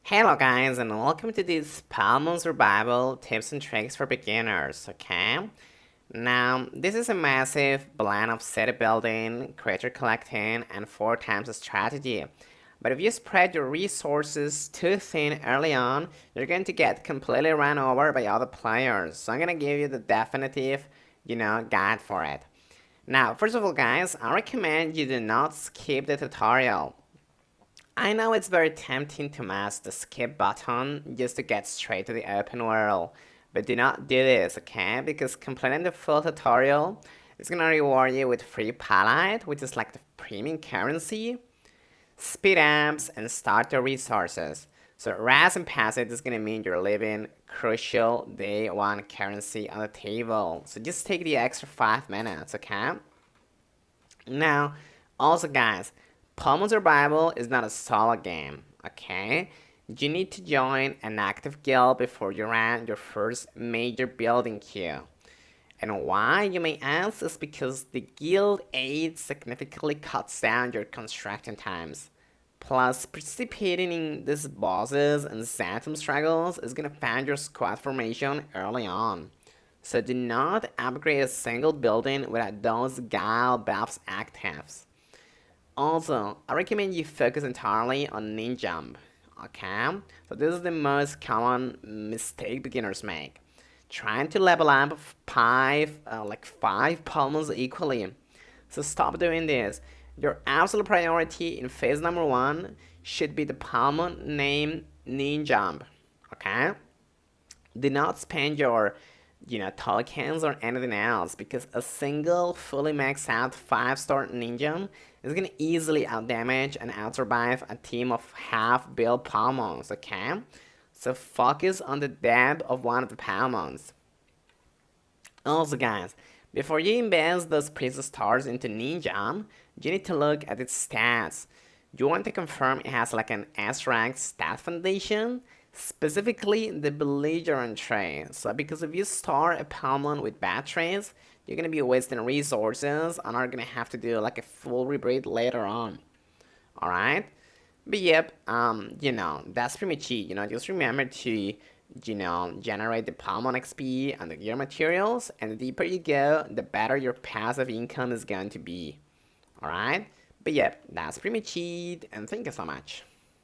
Hello guys and welcome to this Palmon survival tips and tricks for beginners, okay? Now, this is a massive blend of city building, creature collecting, and 4 times strategy. But if you spread your resources too thin early on, you're going to get completely run over by other players. So I'm gonna give you the definitive, guide for it. Now, first of all guys, I recommend you do not skip the tutorial. I know it's very tempting to mash the skip button just to get straight to the open world, but do not do this, okay? Because completing the full tutorial is gonna reward you with free palette, which is like the premium currency, speed ups, and starter resources. So RAS and passive is gonna mean you're leaving crucial day one currency on the table. So just take the extra 5 minutes, okay? Now, also guys, Palmon Survival is not a solo game, okay? You need to join an active guild before you run your first major building queue. And why, you may ask, is because the guild aid significantly cuts down your construction times. Plus, participating in these bosses and Xantham struggles is gonna fund your squad formation early on. So do not upgrade a single building without those guile buffs active. Also, I recommend you focus entirely on ninja. Okay? So this is the most common mistake beginners make. Trying to level up five palms equally. So stop doing this. Your absolute priority in phase number 1 should be the Palmon name ninja. Okay? Do not spend your tokens or anything else because a single fully maxed out 5-star ninja is gonna easily outdamage and outsurvive a team of half build Palmons, okay? So focus on the depth of one of the Palmons. Also guys, before you invest those precious stars into ninja, you need to look at its stats. You want to confirm it has like an S-rank stat foundation, specifically the belligerent trait. So because if you start a Palmon with bad traits, you're gonna be wasting resources and are gonna have to do like a full rebreed later on. Alright? But yep, that's pretty much it. Just remember to, generate the Palmon XP and the gear materials, and the deeper you go, the better your passive income is going to be. Alright? But yep, that's pretty much it, and thank you so much.